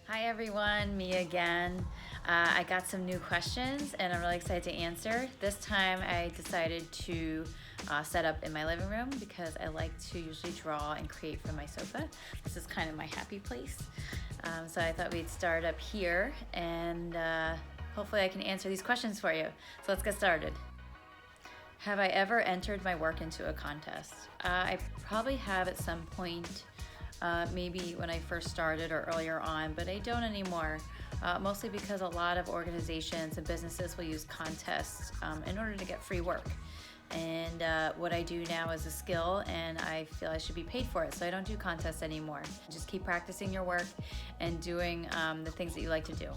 Hi everyone, me again. I got some new questions and I'm really excited to answer. This time I decided to set up in my living room because I like to usually draw and create from my sofa. This is kind of my happy place. So I thought we'd start up here and hopefully I can answer these questions for you. So let's get started. Have I ever entered my work into a contest? I probably have at some point. Maybe when I first started or earlier on, but I don't anymore, mostly because a lot of organizations and businesses will use contests in order to get free work. And what I do now is a skill and I feel I should be paid for it, so I don't do contests anymore. Just keep practicing your work and doing the things that you like to do.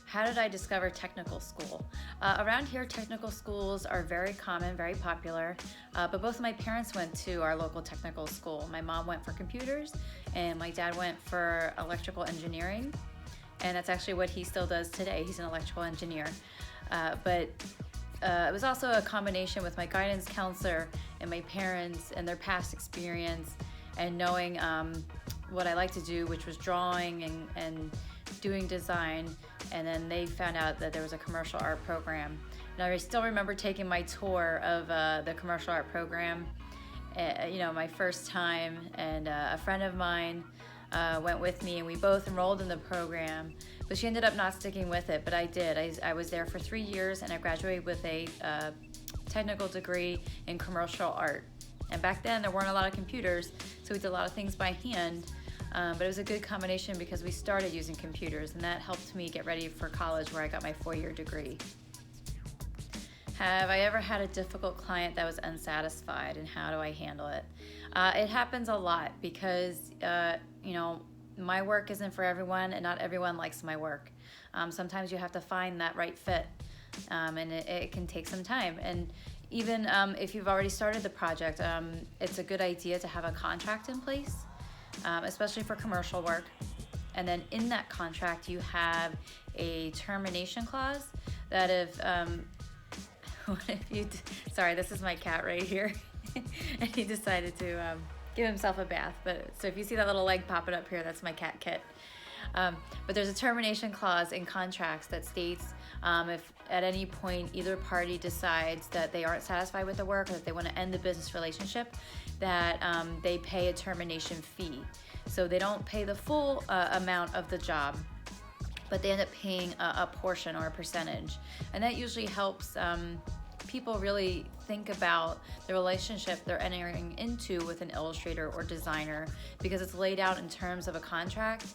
How did I discover technical school? Around here, technical schools are very common, very popular, but both of my parents went to our local technical school. My mom went for computers and my dad went for electrical engineering, and that's actually what he still does today. He's an electrical engineer. But it was also a combination with my guidance counselor and my parents and their past experience and knowing what I like to do, which was drawing and doing design. And then they found out that there was a commercial art program. And I still remember taking my tour of the commercial art program, my first time, and a friend of mine went with me and we both enrolled in the program, but she ended up not sticking with it, but I did. I was there for 3 years and I graduated with a technical degree in commercial art. And back then there weren't a lot of computers, so we did a lot of things by hand. But it was a good combination because we started using computers and that helped me get ready for college where I got my 4-year degree. Have I ever had a difficult client that was unsatisfied and how do I handle it? It happens a lot because, my work isn't for everyone and not everyone likes my work. Sometimes you have to find that right fit and it can take some time. And even if you've already started the project, it's a good idea to have a contract in place. Especially for commercial work. And then in that contract, you have a termination clause that sorry, this is my cat right here. And he decided to give himself a bath. So if you see that little leg popping up here, that's my cat Kit. But there's a termination clause in contracts that states if at any point either party decides that they aren't satisfied with the work or that they want to end the business relationship, that they pay a termination fee. So they don't pay the full amount of the job, but they end up paying a portion or a percentage. And that usually helps people really think about the relationship they're entering into with an illustrator or designer, because it's laid out in terms of a contract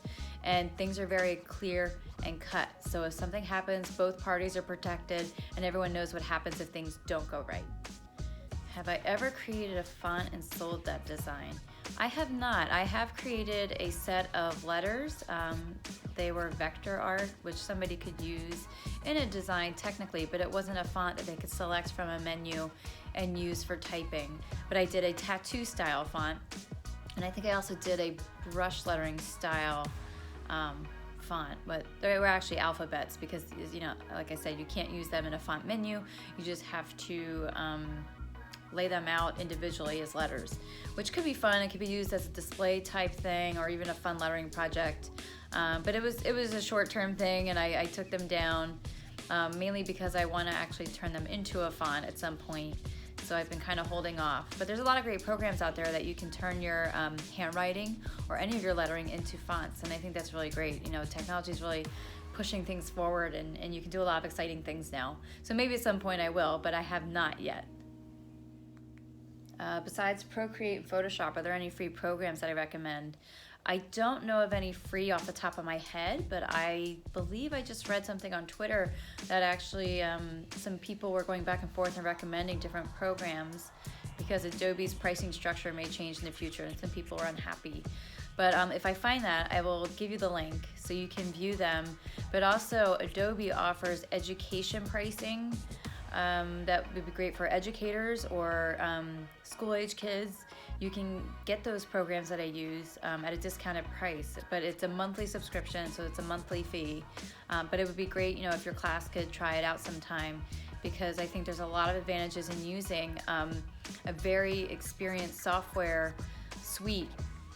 and things are very clear and cut. So if something happens, both parties are protected and everyone knows what happens if things don't go right. Have I ever created a font and sold that design? I have not. I have created a set of letters. They were vector art, which somebody could use in a design technically, but it wasn't a font that they could select from a menu and use for typing. But I did a tattoo style font, and I think I also did a brush lettering style font, but they were actually alphabets because, like I said, you can't use them in a font menu. You just have to lay them out individually as letters, which could be fun. It could be used as a display type thing or even a fun lettering project. But it was a short-term thing, and I took them down mainly because I want to actually turn them into a font at some point. So I've been kind of holding off. But there's a lot of great programs out there that you can turn your handwriting or any of your lettering into fonts, and I think that's really great. Technology is really pushing things forward, and you can do a lot of exciting things now. So maybe at some point I will, but I have not yet. Besides Procreate and Photoshop, are there any free programs that I recommend? I don't know of any free off the top of my head, but I believe I just read something on Twitter that actually some people were going back and forth and recommending different programs because Adobe's pricing structure may change in the future and some people were unhappy. But if I find that, I will give you the link so you can view them. But also Adobe offers education pricing that would be great for educators or school-age kids. You can get those programs that I use at a discounted price, but it's a monthly subscription, so it's a monthly fee. But it would be great, if your class could try it out sometime, because I think there's a lot of advantages in using a very experienced software suite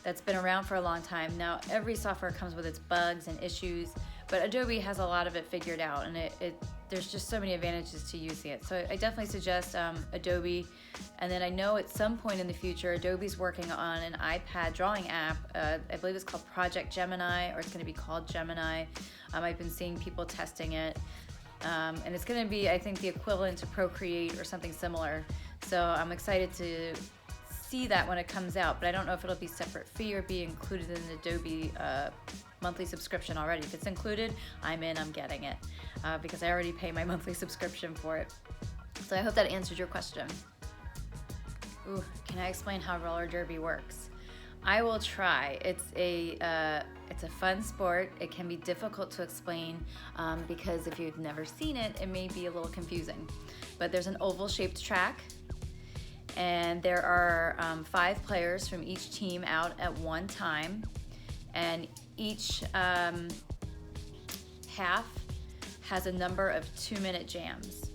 that's been around for a long time. Now, every software comes with its bugs and issues, but Adobe has a lot of it figured out, and there's just so many advantages to using it. So I definitely suggest Adobe. And then I know at some point in the future, Adobe's working on an iPad drawing app. I believe it's called Project Gemini, or it's going to be called Gemini. I've been seeing people testing it. And it's going to be, I think, the equivalent to Procreate or something similar. So I'm excited to see that when it comes out, but I don't know if it'll be separate fee or be included in the Adobe monthly subscription already. If it's included, I'm in, I'm getting it, because I already pay my monthly subscription for it. So I hope that answered your question. Ooh, can I explain how roller derby works? I will try. It's a fun sport. It can be difficult to explain because if you've never seen it, it may be a little confusing. But there's an oval-shaped track, and there are 5 players from each team out at one time, and each half has a number of 2-minute jams.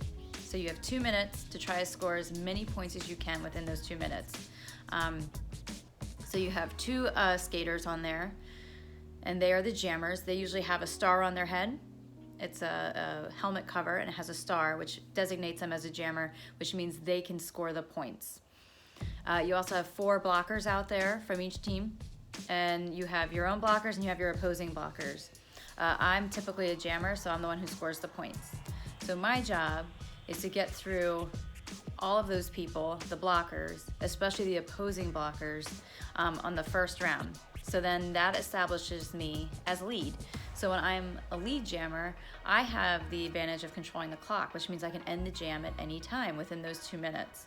So you have 2 minutes to try to score as many points as you can within those 2 minutes. So you have 2 skaters on there, and they are the jammers. They usually have a star on their head. It's a helmet cover, and it has a star, which designates them as a jammer, which means they can score the points. You also have 4 blockers out there from each team, and you have your own blockers and you have your opposing blockers. I'm typically a jammer, so I'm the one who scores the points. So my job is to get through all of those people, the blockers, especially the opposing blockers, on the first round. So then that establishes me as lead. So when I'm a lead jammer, I have the advantage of controlling the clock, which means I can end the jam at any time within those 2 minutes.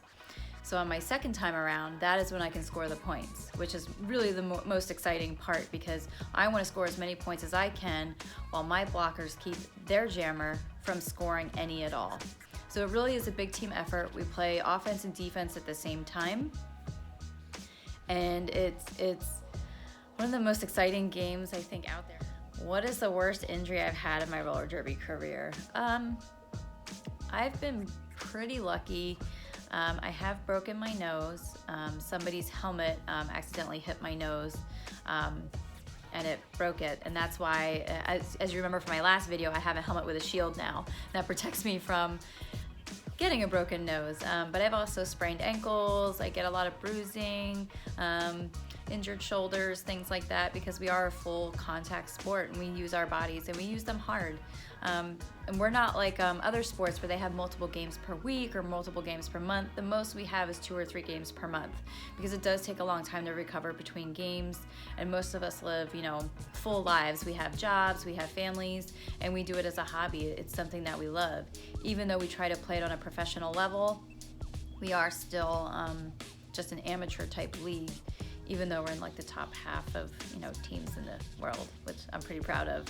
So on my second time around, that is when I can score the points, which is really the most exciting part, because I want to score as many points as I can while my blockers keep their jammer from scoring any at all. So it really is a big team effort. We play offense and defense at the same time, and it's one of the most exciting games, I think, out there. What is the worst injury I've had in my roller derby career? I've been pretty lucky. I have broken my nose. Somebody's helmet accidentally hit my nose, and it broke it. And that's why, as you remember from my last video, I have a helmet with a shield now that protects me from getting a broken nose. But I've also sprained ankles. I get a lot of bruising, injured shoulders, things like that, because we are a full contact sport and we use our bodies and we use them hard. And we're not like other sports where they have multiple games per week or multiple games per month. The most we have is 2 or 3 games per month, because it does take a long time to recover between games, and most of us live, full lives. We have jobs, we have families, and we do it as a hobby. It's something that we love. Even though we try to play it on a professional level, we are still just an amateur type league, even though we're in like the top half of teams in the world, which I'm pretty proud of.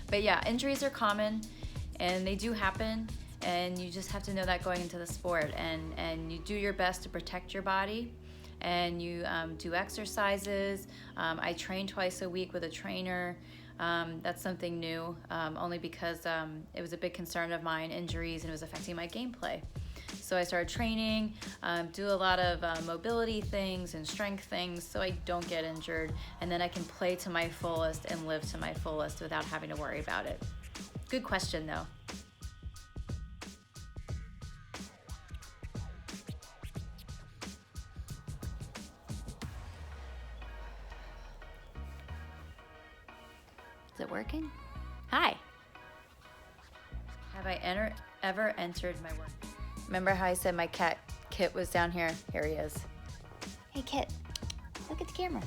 But yeah, injuries are common and they do happen, and you just have to know that going into the sport, and you do your best to protect your body, and you do exercises. I train twice a week with a trainer. That's something new, only because it was a big concern of mine, injuries, and it was affecting my gameplay. So I started training, do a lot of mobility things and strength things so I don't get injured, and then I can play to my fullest and live to my fullest without having to worry about it. Good question though. Is it working? Hi. Have I ever entered my work? Remember how I said my cat Kit was down here? Here he is. Hey Kit, look at the camera.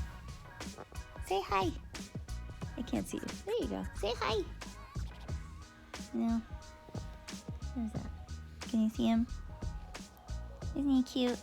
Say hi. I can't see you. There you go. Say hi. No. Where's that? Can you see him? Isn't he cute?